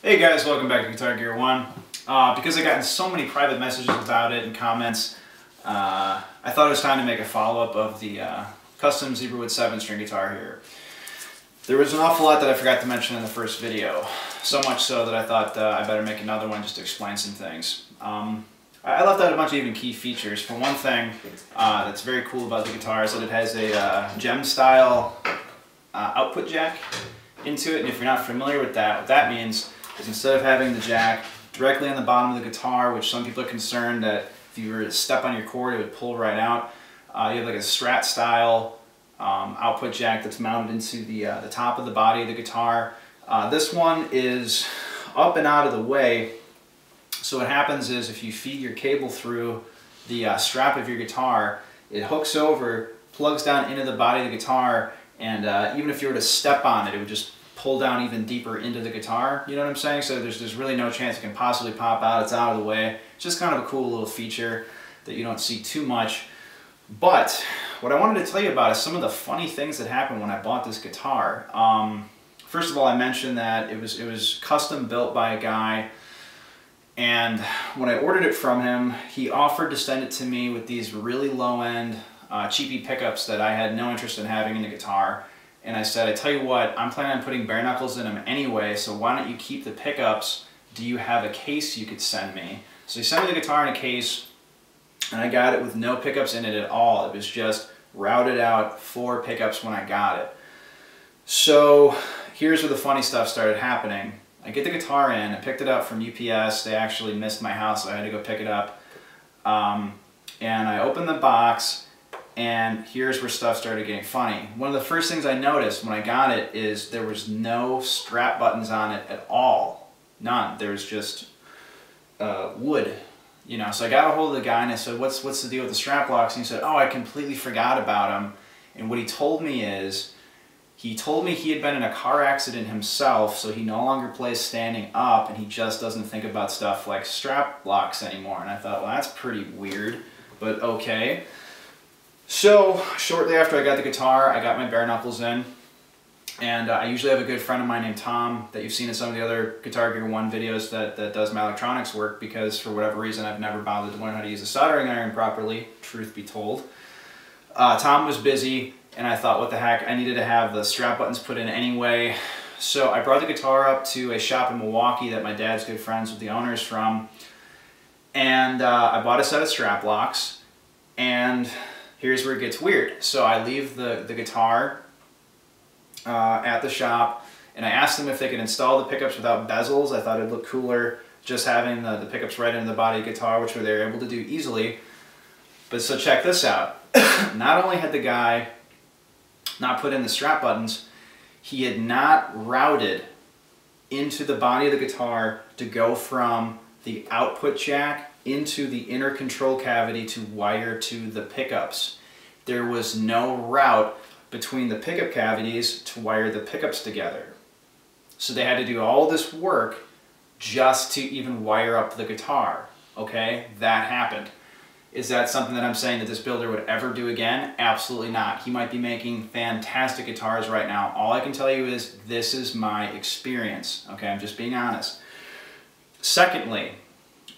Hey guys, welcome back to Guitar Gear 1. Because I've gotten so many private messages about it and comments, I thought it was time to make a follow-up of the custom Zebrawood 7-string guitar here. There was an awful lot that I forgot to mention in the first video, so much so that I thought I better make another one just to explain some things. I left out a bunch of even key features. For one thing, that's very cool about the guitar is that it has a gem-style output jack into it, and if you're not familiar with that, what that means is instead of having the jack directly on the bottom of the guitar, which some people are concerned that if you were to step on your cord it would pull right out, you have like a Strat style output jack that's mounted into the top of the body of the guitar. This one is up and out of the way, so what happens is if you feed your cable through the strap of your guitar, it hooks over, plugs down into the body of the guitar, and even if you were to step on it, it would just pull down even deeper into the guitar, you know what I'm saying? So there's really no chance it can possibly pop out, it's out of the way. It's just kind of a cool little feature that you don't see too much. But what I wanted to tell you about is some of the funny things that happened when I bought this guitar. First of all, I mentioned that it was custom built by a guy, and when I ordered it from him, he offered to send it to me with these really low-end, cheapy pickups that I had no interest in having in the guitar. And I said, I tell you what, I'm planning on putting bare knuckles in them anyway, so why don't you keep the pickups? Do you have a case you could send me? So he sent me the guitar in a case, and I got it with no pickups in it at all. It was just routed out 4 pickups when I got it. So here's where the funny stuff started happening. I get the guitar in, I picked it up from UPS. They actually missed my house, so I had to go pick it up. And I opened the box, and here's where stuff started getting funny. One of the first things I noticed when I got it is there was no strap buttons on it at all. None. There was just wood. You know, so I got a hold of the guy and I said, what's the deal with the strap locks? And he said, oh, I completely forgot about them. And what he told me is, he told me he had been in a car accident himself, so he no longer plays standing up, and he just doesn't think about stuff like strap locks anymore. And I thought, well, that's pretty weird, but okay. So, shortly after I got the guitar, I got my bare knuckles in, and I usually have a good friend of mine named Tom that you've seen in some of the other Guitar Gear 1 videos that does my electronics work, because for whatever reason I've never bothered to learn how to use a soldering iron properly, truth be told. Tom was busy, and I thought, what the heck, I needed to have the strap buttons put in anyway. So I brought the guitar up to a shop in Milwaukee that my dad's good friends with the owners from, and I bought a set of strap locks, and here's where it gets weird. So I leave the guitar at the shop, and I asked them if they could install the pickups without bezels. I thought it'd look cooler just having the pickups right into the body of the guitar, which they were able to do easily. But so check this out. Not only had the guy not put in the strap buttons, he had not routed into the body of the guitar to go from the output jack into the inner control cavity to wire to the pickups. There was no route between the pickup cavities to wire the pickups together. So they had to do all this work just to even wire up the guitar. Okay, that happened. Is that something that I'm saying that this builder would ever do again? Absolutely not. He might be making fantastic guitars right now. All I can tell you is this is my experience. Okay, I'm just being honest. Secondly,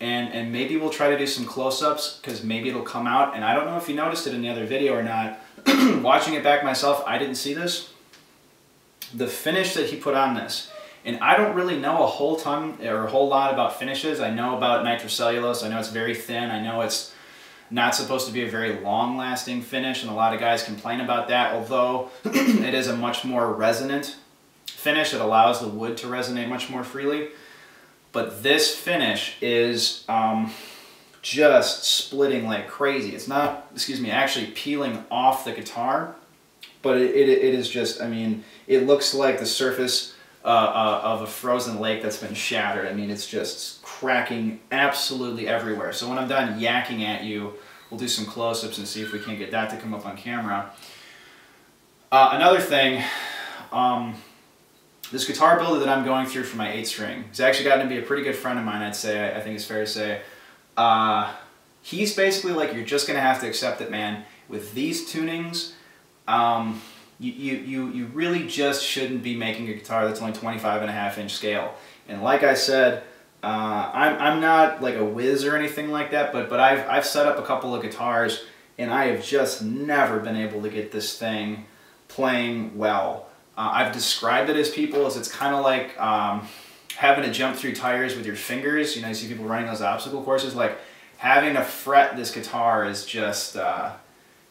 and maybe we'll try to do some close-ups because maybe it'll come out, and I don't know if you noticed it in the other video or not. Watching it back myself, I didn't see this. The finish that he put on this, and I don't really know a whole ton or a whole lot about finishes. I know about nitrocellulose, I know it's very thin, I know it's not supposed to be a very long-lasting finish, and a lot of guys complain about that, although it is a much more resonant finish. It allows the wood to resonate much more freely. But this finish is just splitting like crazy. It's not, excuse me, actually peeling off the guitar, but it is just, I mean, it looks like the surface of a frozen lake that's been shattered. I mean, it's just cracking absolutely everywhere. So when I'm done yakking at you, we'll do some close-ups and see if we can get that to come up on camera. Another thing, this guitar builder that I'm going through for my 8-string has actually gotten to be a pretty good friend of mine, I'd say. I think it's fair to say. He's basically like, you're just going to have to accept it, man. With these tunings, you really just shouldn't be making a guitar that's only 25.5-inch scale. And like I said, I'm not like a whiz or anything like that, but I've set up a couple of guitars, and I have just never been able to get this thing playing well. I've described it as people as it's kind of like having to jump through tires with your fingers. You know, you see people running those obstacle courses. Like, having to fret this guitar is just,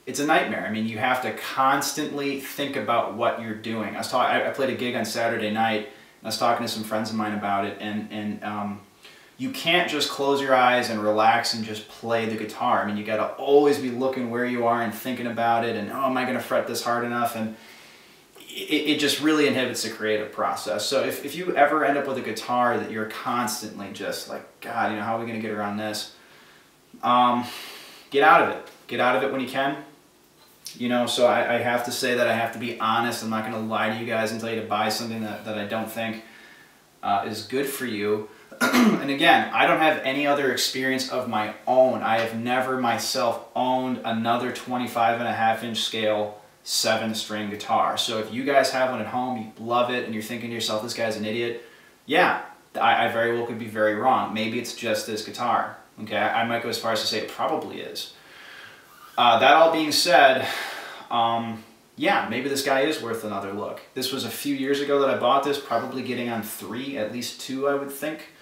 it's a nightmare. I mean, you have to constantly think about what you're doing. I played a gig on Saturday night, and I was talking to some friends of mine about it, and you can't just close your eyes and relax and just play the guitar. I mean, you got to always be looking where you are and thinking about it, and, oh, am I going to fret this hard enough? And it just really inhibits the creative process. So if you ever end up with a guitar that you're constantly just like, God, you know, how are we going to get around this? Get out of it. Get out of it when you can. You know, so I have to say that I have to be honest. I'm not going to lie to you guys and tell you to buy something that I don't think is good for you. And again, I don't have any other experience of my own. I have never myself owned another 25.5-inch scale 7-string guitar. So if you guys have one at home, you love it, and you're thinking to yourself, this guy's an idiot, yeah, I very well could be very wrong. Maybe it's just this guitar. Okay, I might go as far as to say it probably is. That all being said, yeah, maybe this guy is worth another look. This was a few years ago that I bought this, probably getting on 3, at least 2, I would think.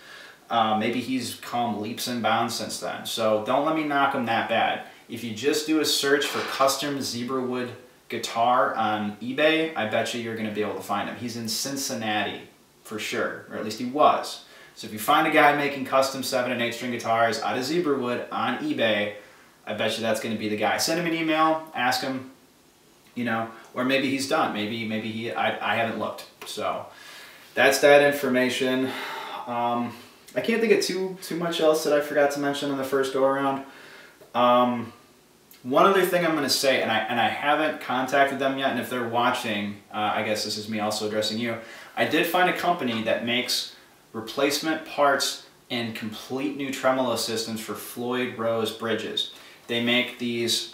Maybe he's come leaps and bounds since then. So don't let me knock him that bad. If you just do a search for custom Zebrawood guitar on eBay, I bet you you're going to be able to find him. He's in Cincinnati for sure, or at least he was. So if you find a guy making custom 7- and 8-string guitars out of Zebrawood on eBay, I bet you that's going to be the guy. Send him an email, ask him, you know, or maybe he's done. Maybe I haven't looked. So that's that information. I can't think of too much else that I forgot to mention in the first go around. One other thing I'm going to say, and I haven't contacted them yet, and if they're watching, I guess this is me also addressing you. I did find a company that makes replacement parts and complete new tremolo systems for Floyd Rose bridges. They make these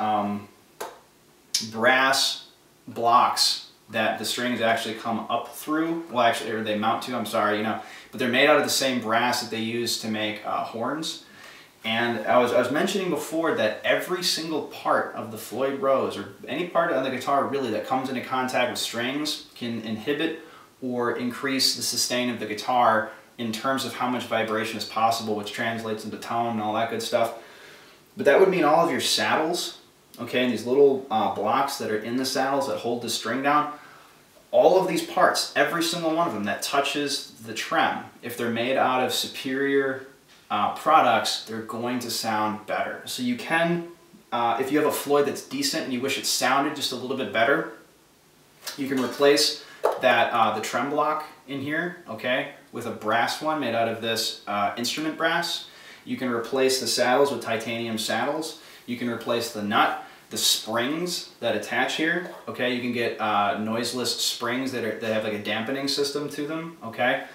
brass blocks that the strings actually come up through. Well, actually, or they mount to, I'm sorry, you know. But they're made out of the same brass that they use to make horns. And I was mentioning before that every single part of the Floyd Rose, or any part of the guitar really that comes into contact with strings, can inhibit or increase the sustain of the guitar in terms of how much vibration is possible, which translates into tone and all that good stuff. But that would mean all of your saddles, okay, and these little blocks that are in the saddles that hold the string down, all of these parts, every single one of them that touches the trem, if they're made out of superior products, they're going to sound better. So you can, if you have a Floyd that's decent and you wish it sounded just a little bit better, you can replace that the trem block in here, okay, with a brass one made out of this instrument brass. You can replace the saddles with titanium saddles. You can replace the nut, the springs that attach here, okay. You can get noiseless springs that have like a dampening system to them, okay.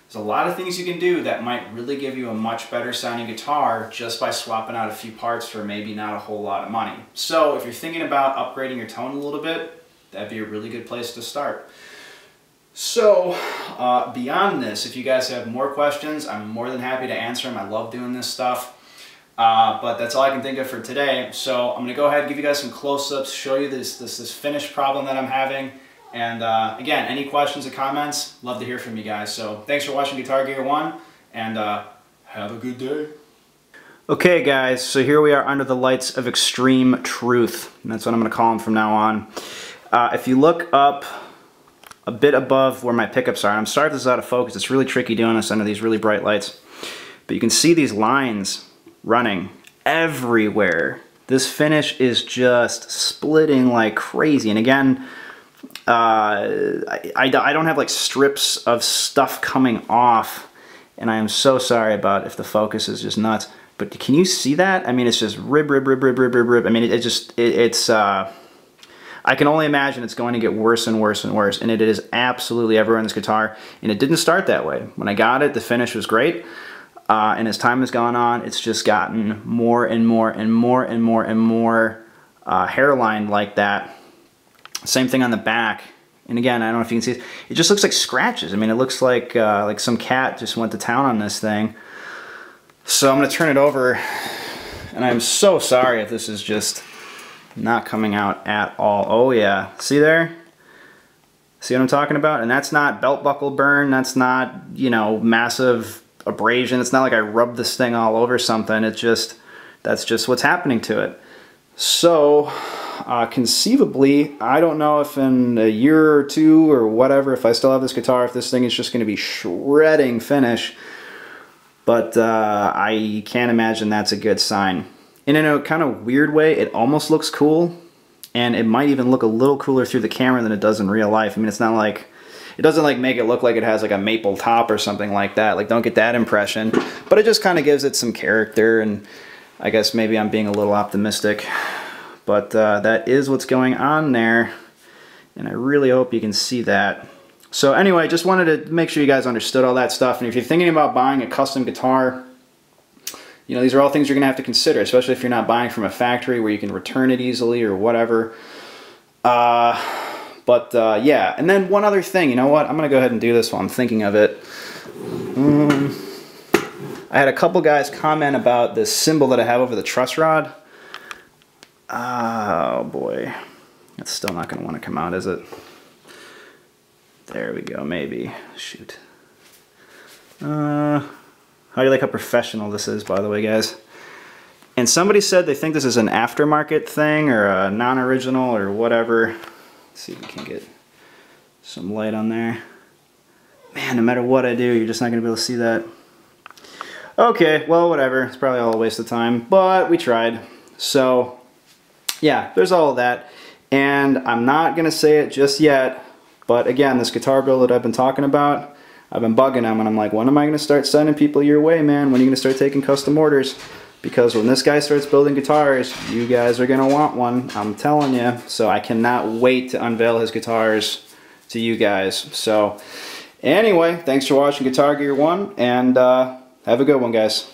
There's a lot of things you can do that might really give you a much better sounding guitar just by swapping out a few parts for maybe not a whole lot of money. So if you're thinking about upgrading your tone a little bit, that'd be a really good place to start. So beyond this, if you guys have more questions, I'm more than happy to answer them. I love doing this stuff. But that's all I can think of for today. So I'm going to go ahead and give you guys some close-ups, show you this finished problem that I'm having. And again, any questions or comments, love to hear from you guys. So thanks for watching Guitar Gear 1, and have a good day. Okay guys, so here we are under the lights of extreme truth. And that's what I'm going to call them from now on. If you look up a bit above where my pickups are, and I'm sorry if this is out of focus, it's really tricky doing this under these really bright lights. But you can see these lines running everywhere. This finish is just splitting like crazy. And again, I don't have like strips of stuff coming off, and I am so sorry about if the focus is just nuts. But can you see that? I mean, it's just rib. I mean, it's I can only imagine it's going to get worse and worse and worse, and it is absolutely everywhere in this guitar. And it didn't start that way. When I got it, the finish was great. And as time has gone on, it's just gotten more and more hairline like that. Same thing on the back. And again, I don't know if you can see it just looks like scratches. I mean, it looks like some cat just went to town on this thing. So I'm gonna turn it over, and I'm so sorry if this is just not coming out at all. Oh yeah, see there? See what I'm talking about? And that's not belt buckle burn, that's not, you know, massive abrasion. It's not like I rubbed this thing all over something. It's just, that's just what's happening to it. So, conceivably, I don't know if in a year or two or whatever, if I still have this guitar, if this thing is just going to be shredding finish. But I can't imagine that's a good sign. And in a kind of weird way, it almost looks cool. And it might even look a little cooler through the camera than it does in real life. I mean, it's not like, it doesn't like make it look like it has like a maple top or something like that. Like, don't get that impression. But it just kind of gives it some character, and I guess maybe I'm being a little optimistic. But that is what's going on there, and I really hope you can see that. So anyway, just wanted to make sure you guys understood all that stuff. And if you're thinking about buying a custom guitar, you know, these are all things you're going to have to consider, especially if you're not buying from a factory where you can return it easily or whatever. Yeah, and then one other thing, you know what? I'm going to go ahead and do this while I'm thinking of it. I had a couple guys comment about this symbol that I have over the truss rod. Oh boy, that's still not going to want to come out, is it? There we go, maybe. Shoot. How do you like how professional this is, by the way, guys? And somebody said they think this is an aftermarket thing or a non-original or whatever. Let's see if we can get some light on there. Man, no matter what I do, you're just not going to be able to see that. Okay, well, whatever. It's probably all a waste of time, but we tried. So, yeah, there's all of that. And I'm not going to say it just yet, but again, this guitar build that I've been talking about, I've been bugging them, and I'm like, when am I going to start sending people your way, man? When are you going to start taking custom orders? Because when this guy starts building guitars, you guys are going to want one. I'm telling you. So I cannot wait to unveil his guitars to you guys. So anyway, thanks for watching Guitar Gear 1, and have a good one, guys.